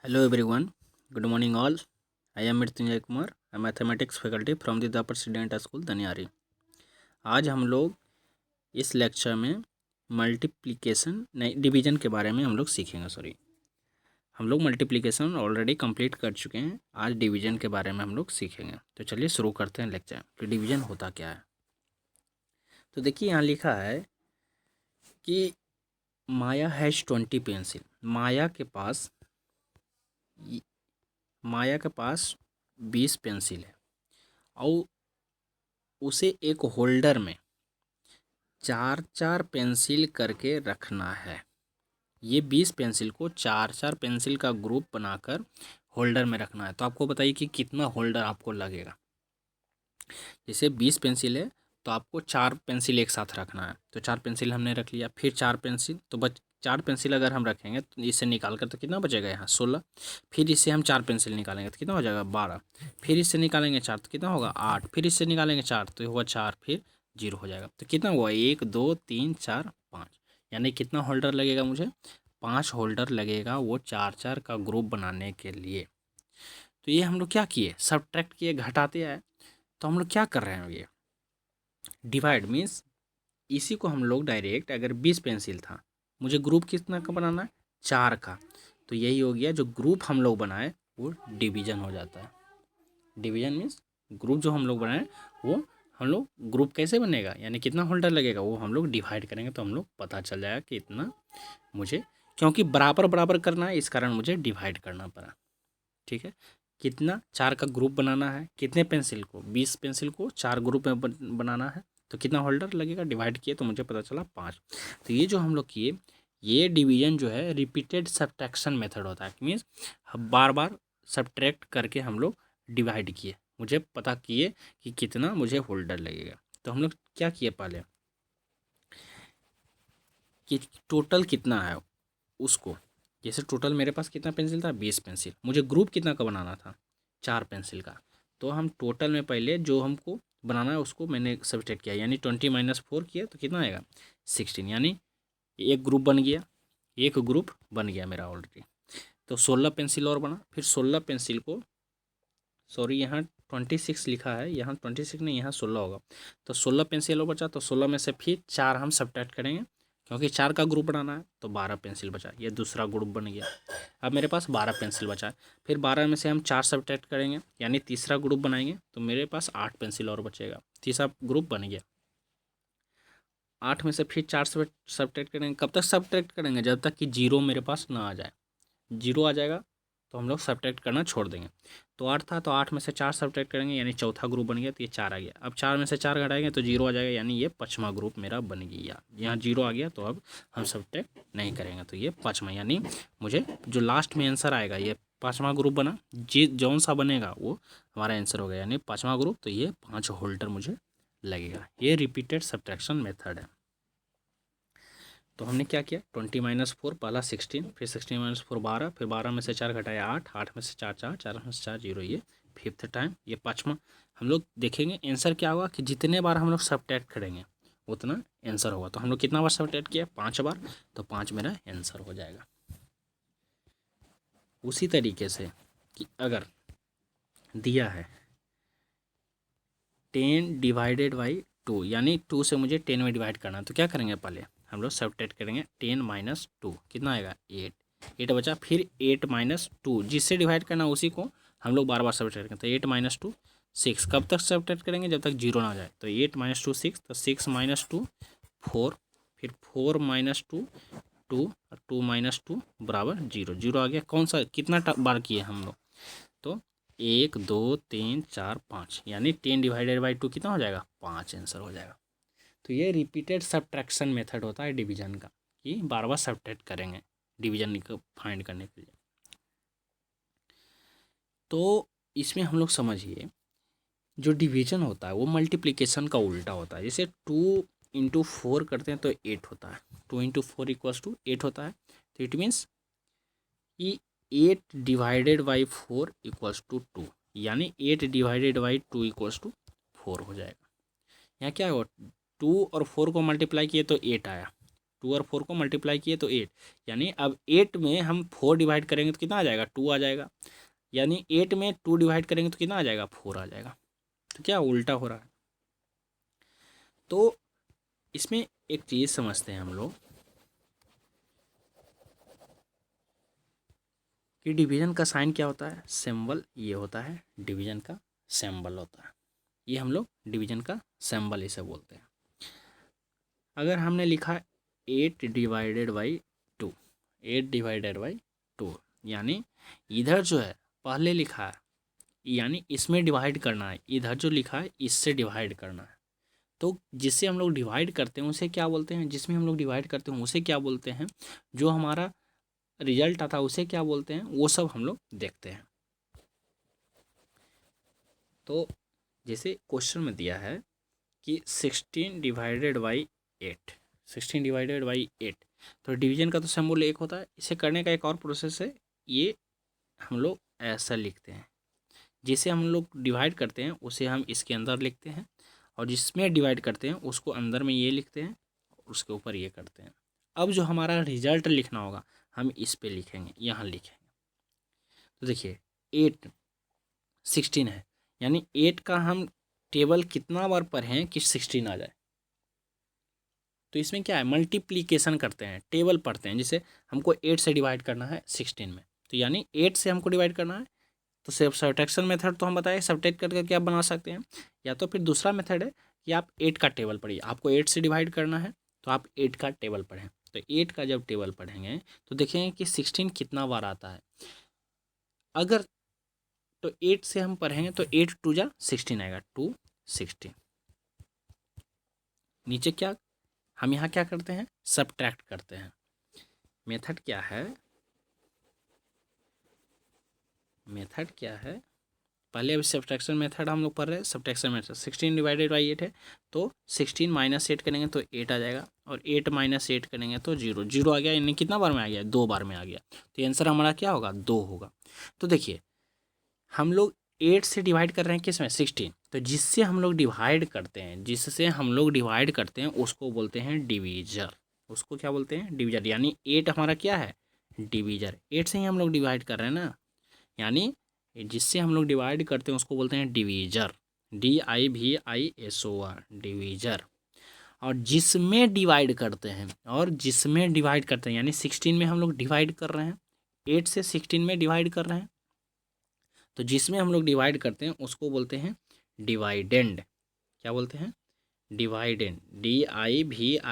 Hello everyone, good morning all. I am Mrityunjay Kumar, a mathematics faculty from the Dapper Student School धनियारी। आज हम लोग इस lecture में multiplication नहीं division के बारे में हम लोग सीखेंगे। हम लोग मल्टीप्लिकेशन ऑलरेडी कंप्लीट कर चुके हैं, आज डिवीजन के बारे में हम लोग सीखेंगे। तो चलिए शुरू करते हैं लेक्चर कि डिवीजन होता क्या है। तो देखिए यहाँ लिखा है कि माया हैज़ 20 पेंसिल। माया के पास 20 पेंसिल है और उसे एक होल्डर में 4-4 पेंसिल करके रखना है। ये 20 पेंसिल को 4-4 पेंसिल का ग्रुप बनाकर होल्डर में रखना है। तो आपको बताइए कि कितना होल्डर आपको लगेगा। जैसे 20 पेंसिल है तो आपको 4 पेंसिल एक साथ रखना है। तो 4 पेंसिल हमने रख लिया, फिर 4 पेंसिल तो 4 पेंसिल अगर हम रखेंगे तो इसे निकाल कर तो कितना बचेगा यहाँ 16। फिर इससे हम 4 पेंसिल निकालेंगे तो कितना हो जाएगा 12। फिर इससे निकालेंगे 4 तो कितना होगा 8। फिर इससे निकालेंगे 4 तो होगा 4, फिर 0 हो जाएगा। तो कितना हुआ 1 2 3 4 5, यानी कितना होल्डर लगेगा मुझे 5 होल्डर लगेगा वो 4-4 का ग्रुप बनाने के लिए। तो ये हम लोग क्या किए, सब्ट्रैक्ट किए, घटाते आए। तो हम लोग क्या कर रहे हैं, ये डिवाइड मीन्स इसी को हम लोग डायरेक्ट, अगर 20 पेंसिल था मुझे ग्रुप कितना का बनाना है 4 का, तो यही हो गया जो ग्रुप हम लोग बनाए वो डिवीजन हो जाता है। डिवीजन मीन्स ग्रुप जो हम लोग बनाए वो हम लोग ग्रुप कैसे बनेगा, यानी कितना होल्डर लगेगा वो हम लोग डिवाइड करेंगे तो हम लोग पता चल जाएगा कि इतना मुझे, क्योंकि बराबर बराबर करना है इस कारण मुझे डिवाइड करना पड़ा। ठीक है, कितना 4 का ग्रुप बनाना है, कितने पेंसिल को 20 पेंसिल को 4 ग्रुप में बनाना है, तो कितना होल्डर लगेगा डिवाइड किए तो मुझे पता चला 5। तो ये जो हम लोग किए ये डिवीजन जो है रिपीटेड सब्ट्रैक्शन मेथड होता है। मीन्स बार बार सब्ट्रैक्ट करके हम लोग डिवाइड किए, मुझे पता किए कि कितना मुझे होल्डर लगेगा। तो हम लोग क्या किए पहले कि टोटल कितना है उसको, जैसे टोटल मेरे पास कितना पेंसिल था 20 पेंसिल, मुझे ग्रुप कितना का बनाना था 4 पेंसिल का। तो हम टोटल में पहले जो हमको बनाना है उसको मैंने सब्ट्रैक्ट किया, यानी 20 - 4 किया तो कितना आएगा 16, यानी एक ग्रुप बन गया, एक ग्रुप बन गया मेरा ऑलरेडी। तो 16 पेंसिल और बना, फिर 16 पेंसिल को, सॉरी यहाँ 26 लिखा है, यहाँ 26 नहीं, यहाँ 16 होगा। तो 16 पेंसिल और बचा, तो 16 में से फिर 4 हम सब्ट्रैक्ट करेंगे क्योंकि 4 का ग्रुप बनाना है, तो 12 पेंसिल बचा, ये दूसरा ग्रुप बन गया। अब मेरे पास 12 पेंसिल बचा है, फिर 12 में से हम 4 सब्ट्रैक्ट करेंगे यानी तीसरा ग्रुप बनाएंगे, तो मेरे पास 8 पेंसिल और बचेगा, तीसरा ग्रुप बन गया। 8 में से फिर 4 सब्ट्रैक्ट करेंगे, कब तक सब्ट्रैक्ट करेंगे जब तक कि 0 मेरे पास ना आ जाए। 0 आ जाएगा तो हम लोग सब्ट्रैक्ट करना छोड़ देंगे। तो 8 था तो 8 में से 4 सब्ट्रैक्ट करेंगे यानी चौथा ग्रुप बन गया, तो ये 4 आ गया। अब 4 में से 4 घटाएंगे तो 0 आ जाएगा, यानी ये 5वां ग्रुप मेरा बन गया। यहाँ 0 आ गया तो अब हम सब्ट्रैक्ट नहीं करेंगे, तो ये 5वां, यानी मुझे जो लास्ट में आंसर आएगा ये 5वां ग्रुप बना, जौन सा बनेगा वो हमारा आंसर हो गया, यानी 5वां ग्रुप। तो ये 5 होल्डर मुझे लगेगा। ये रिपीटेड सब्ट्रैक्शन मेथड है। तो हमने क्या किया 20 - 4 पहला 16, फिर 16 - 4 12, फिर 12 में से 4 घटाया 8, 8 में से 4 4, 4 में से 4 0, ये 5th टाइम, ये 5वां। हम लोग देखेंगे आंसर क्या होगा कि जितने बार हम लोग सब्ट्रैक्ट करेंगे उतना आंसर होगा। तो हम लोग कितना बार सब्ट्रैक्ट किया 5 बार, तो 5 मेरा आंसर हो जाएगा। उसी तरीके से कि अगर दिया है 10/2, यानी 2 से मुझे 10 में डिवाइड करना है, तो क्या करेंगे पहले हम लोग सब्ट्रैक्ट करेंगे 10 - 2, कितना आएगा 8, 8 बचा, फिर 8 - 2 जिससे डिवाइड करना उसी को हम लोग बार बार सब्ट्रैक्ट करेंगे। तो 8 - 2 6, कब तक सब्ट्रैक्ट करेंगे जब तक 0 ना आ जाए। तो 8 - 2 6, तो 6 - 2 4, फिर 4 - 2 2, और 2 - 2 बराबर 0, 0 आ गया। कौन सा कितना बार किए हम लोग, तो 1 2 3 4 5, यानी 10/2 कितना हो जाएगा 5 आंसर हो जाएगा। तो ये रिपीटेड सब्ट्रैक्शन मेथड होता है डिवीजन का, कि बार बार सब्ट्रैक्ट करेंगे डिवीजन को फाइंड करने के लिए। तो इसमें हम लोग समझिए जो डिवीजन होता है वो मल्टीप्लिकेशन का उल्टा होता है। जैसे 2 × 4 करते हैं तो 8 होता है, 2 × 4 = 8 होता है। तो इट मीन्स कि 8/4 = 2, यानी 8/2 = 4 हो जाएगा। यहाँ क्या हुआ 2 और 4 को मल्टीप्लाई किए तो 8 आया, 2 और 4 को मल्टीप्लाई किए तो 8, यानी अब 8 में हम 4 डिवाइड करेंगे तो कितना आ जाएगा, 2 आ जाएगा, यानी 8 में 2 डिवाइड करेंगे तो कितना आ जाएगा, 4 आ जाएगा। तो क्या उल्टा हो रहा है। तो इसमें एक चीज़ समझते हैं हम लोग कि डिवीजन का साइन क्या होता है, सिंबल ये होता है, डिवीजन का सिंबल होता है, ये हम लोग डिवीजन का सिंबल इसे बोलते हैं। अगर हमने लिखा 8 डिवाइडेड बाई 2, 8 डिवाइडेड बाई 2, यानी इधर जो है पहले लिखा है, यानी इसमें डिवाइड करना है, इधर जो लिखा है इससे डिवाइड करना है। तो जिससे हम लोग डिवाइड करते हैं उसे क्या बोलते हैं, जिसमें हम लोग डिवाइड करते हैं उसे क्या बोलते हैं, जो हमारा रिजल्ट आता है उसे क्या बोलते हैं, वो सब हम लोग देखते हैं। तो जैसे क्वेश्चन में दिया है कि 16 डिवाइडेड बाई 8, 16 डिवाइडेड बाई 8, तो डिवीजन का तो सिंबल 1 होता है। इसे करने का एक और प्रोसेस है, ये हम लोग ऐसा लिखते हैं, जिसे हम लोग डिवाइड करते हैं उसे हम इसके अंदर लिखते हैं, और जिसमें डिवाइड करते हैं उसको अंदर में ये लिखते हैं, उसके ऊपर ये करते हैं। अब जो हमारा रिजल्ट लिखना होगा हम इस पे लिखेंगे, यहाँ लिखेंगे। तो देखिए 8 16 है, यानी 8 का हम टेबल कितना बार पढ़ें कि 16 आ जाए। तो इसमें क्या है, मल्टीप्लीकेशन करते हैं, टेबल पढ़ते हैं। जैसे हमको 8 से डिवाइड करना है 16 में, तो यानी 8 से हमको डिवाइड करना है, तो सिर्फ सब्ट्रैक्शन मेथड तो हम बताए, सब्ट्रैक्ट करके आप बना सकते हैं, या तो फिर दूसरा मेथड है कि आप 8 का टेबल पढ़िए। आपको 8 से डिवाइड करना है तो आप 8 का टेबल पढ़ें। तो 8 का जब टेबल पढ़ेंगे तो देखेंगे कि 16 कितना बार आता है। अगर तो 8 से हम पढ़ेंगे तो 8 2 जा 16 आएगा, 2 16। नीचे क्या, हम यहाँ क्या करते हैं, सब्ट्रैक्ट करते हैं। मेथड क्या है, मेथड क्या है, पहले अभी सब्ट्रैक्शन मेथड हम लोग पढ़ रहे हैं। सब्ट्रैक्शन मेथड 16 डिवाइडेड बाई 8 है, तो 16 माइनस 8 करेंगे तो 8 आ जाएगा, और 8 माइनस 8 करेंगे तो 0, 0 आ गया, यानी कितना बार में आ गया, 2 बार में आ गया। तो आंसर हमारा क्या होगा, 2 होगा। तो देखिए हम लोग 8 से डिवाइड कर रहे हैं किस में, 16, तो जिससे हम लोग डिवाइड करते हैं, जिससे हम लोग डिवाइड करते हैं उसको बोलते हैं डिवीजर। उसको क्या बोलते हैं, डिवीजर। यानी 8 हमारा क्या है, डिवीजर। 8 से ही हम लोग डिवाइड कर रहे हैं ना, यानी जिससे हम लोग डिवाइड करते हैं उसको बोलते हैं डिवीजर, DIVISOR, डिवीजर। और जिसमें डिवाइड करते हैं, और जिसमें डिवाइड करते हैं, यानी 16 में हम लोग डिवाइड कर रहे हैं, 8 से 16 में डिवाइड कर रहे हैं, तो जिसमें हम लोग डिवाइड करते हैं उसको बोलते हैं डिवाइडेंड। क्या बोलते हैं, डिवाइडेंड, DIVIDEND,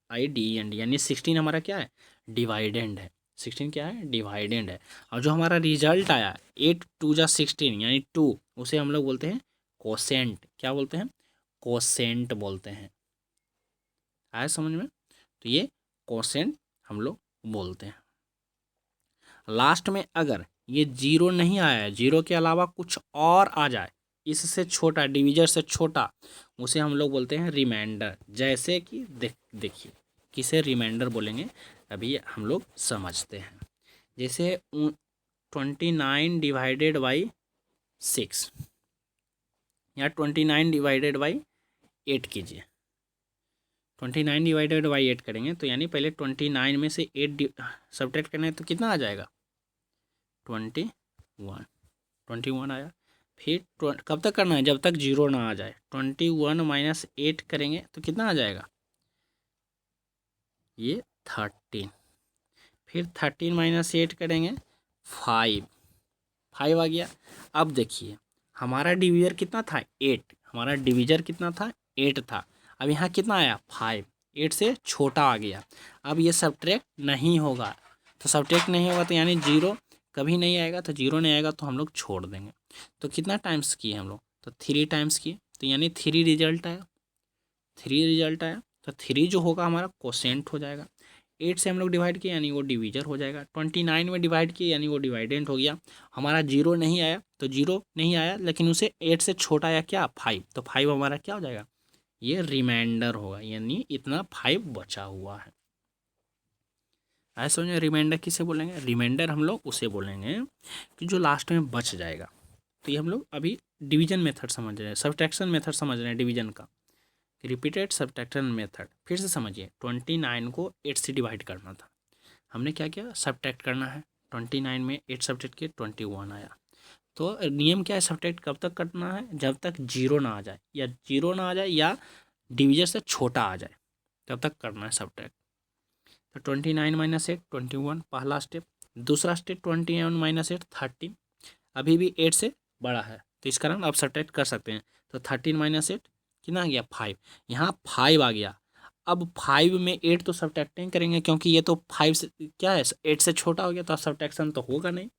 DIVIDEND, यानी 16 हमारा क्या है, डिवाइडेंड है। 16 क्या है, डिवाइडेंड है। और जो हमारा रिजल्ट आया 8 2 जा 16 यानी 2, उसे हम लोग बोलते हैं कोसेंट। क्या बोलते हैं, कोसेंट बोलते हैं। आया समझ में, तो ये कोसेंट हम लोग बोलते हैं। लास्ट में अगर ये 0 नहीं आया है, 0 के अलावा कुछ और आ जाए इससे छोटा, डिवीजर से छोटा, उसे हम लोग बोलते हैं रिमाइंडर। जैसे कि देखिए किसे रिमाइंडर बोलेंगे अभी हम लोग समझते हैं। जैसे 29 डिवाइडेड बाई 6 या 29 डिवाइडेड बाई 8 कीजिए। 29 डिवाइडेड बाई 8 करेंगे तो यानी पहले 29 में से 8 सब्ट्रैक्ट करना है तो कितना आ जाएगा, 21 आया। फिर कब तक करना है, जब तक 0 ना आ जाए। 21 माइनस 8 करेंगे तो कितना आ जाएगा, ये 13। फिर 13 माइनस 8 करेंगे 5 आ गया। अब देखिए हमारा डिवीजर कितना था, 8, हमारा डिवीजर कितना था, 8 था। अब यहाँ कितना आया, 5, 8 से छोटा आ गया। अब ये सब्ट्रैक्ट नहीं होगा, तो सब्ट्रैक्ट नहीं होगा तो यानी 0 कभी नहीं आएगा, तो 0 नहीं आएगा तो हम लोग छोड़ देंगे। तो कितना टाइम्स किए हम लोग, तो 3 टाइम्स किए, तो यानी 3 रिजल्ट आया, 3 रिजल्ट आया। तो 3 जो होगा हमारा कोसेंट हो जाएगा। 8 से हम लोग डिवाइड किए यानी वो डिवीजर हो जाएगा। 29 में डिवाइड किए यानी वो डिवाइडेंट हो गया। हमारा 0 नहीं आया तो 0 नहीं आया, लेकिन उसे 8 से छोटा आया क्या, 5, तो 5 हमारा क्या हो जाएगा, ये रिमाइंडर होगा, यानी इतना 5 बचा हुआ है। ऐसा समझे, रिमाइंडर किसे बोलेंगे, रिमाइंडर हम लोग उसे बोलेंगे कि जो लास्ट में बच जाएगा। तो ये हम लोग अभी डिवीजन मेथड समझ रहे हैं, सब्ट्रैक्शन मेथड समझ रहे हैं डिवीजन का। रिपीटेड सब्ट्रैक्शन मेथड, फिर से समझिए 29 को 8 से डिवाइड करना था, हमने क्या किया सब्ट्रैक्ट करना है, 29 में 8 सब्ट्रैक्ट किए 21 आया। तो नियम क्या है, सब्ट्रैक्ट कब तक करना है, जब तक जीरो ना आ जाए, या जीरो ना आ जाए या डिविजन से छोटा आ जाए तब तक करना है सब्ट्रैक्ट। तो 29 माइनस 8 21 पहला स्टेप। दूसरा स्टेप 21 माइनस 8 13, अभी भी 8 से बड़ा है तो इस कारण आप सब्ट्रैक्ट कर सकते हैं। तो 13 माइनस 8 कितना आ गया 5, यहाँ 5 आ गया। अब 5 में 8 तो सब्ट्रैक्ट नहीं करेंगे क्योंकि ये तो 5 से क्या है 8 से छोटा हो गया, तो सब्ट्रैक्शन तो होगा नहीं,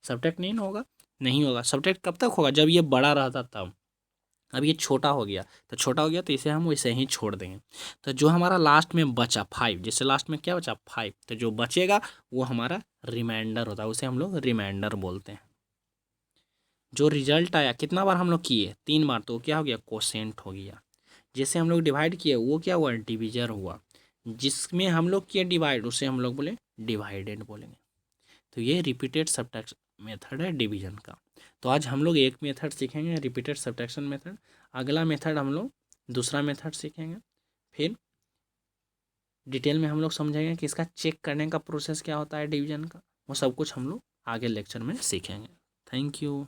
सब्ट्रैक्ट नहीं ना होगा, नहीं होगा। सब्ट्रैक्ट कब तक होगा, जब ये बड़ा रहता तब। अब ये छोटा हो गया, तो छोटा हो गया तो इसे हम वैसे ही छोड़ देंगे। तो जो हमारा लास्ट में बचा 5, जैसे लास्ट में क्या बचा 5, तो जो बचेगा वो हमारा रिमाइंडर होता है, उसे हम लोग रिमाइंडर बोलते हैं। जो रिजल्ट आया कितना बार हम लोग किए 3 बार, तो क्या हो गया कोसेंट हो गया। जैसे हम लोग डिवाइड किए वो क्या हुआ डिविजर हुआ, जिसमें हम लोग किए डिवाइड उसे हम लोग बोले डिवाइडेड बोलेंगे। तो ये रिपीटेड सब्ट्रैक्शन मेथड है डिवीजन का। तो आज हम लोग एक मेथड सीखेंगे रिपीटेड सब्ट्रैक्शन मेथड, अगला मेथड हम लोग दूसरा मेथड सीखेंगे, फिर डिटेल में हम लोग समझेंगे कि इसका चेक करने का प्रोसेस क्या होता है डिवीजन का, वो सब कुछ हम लोग आगे लेक्चर में सीखेंगे। Thank you.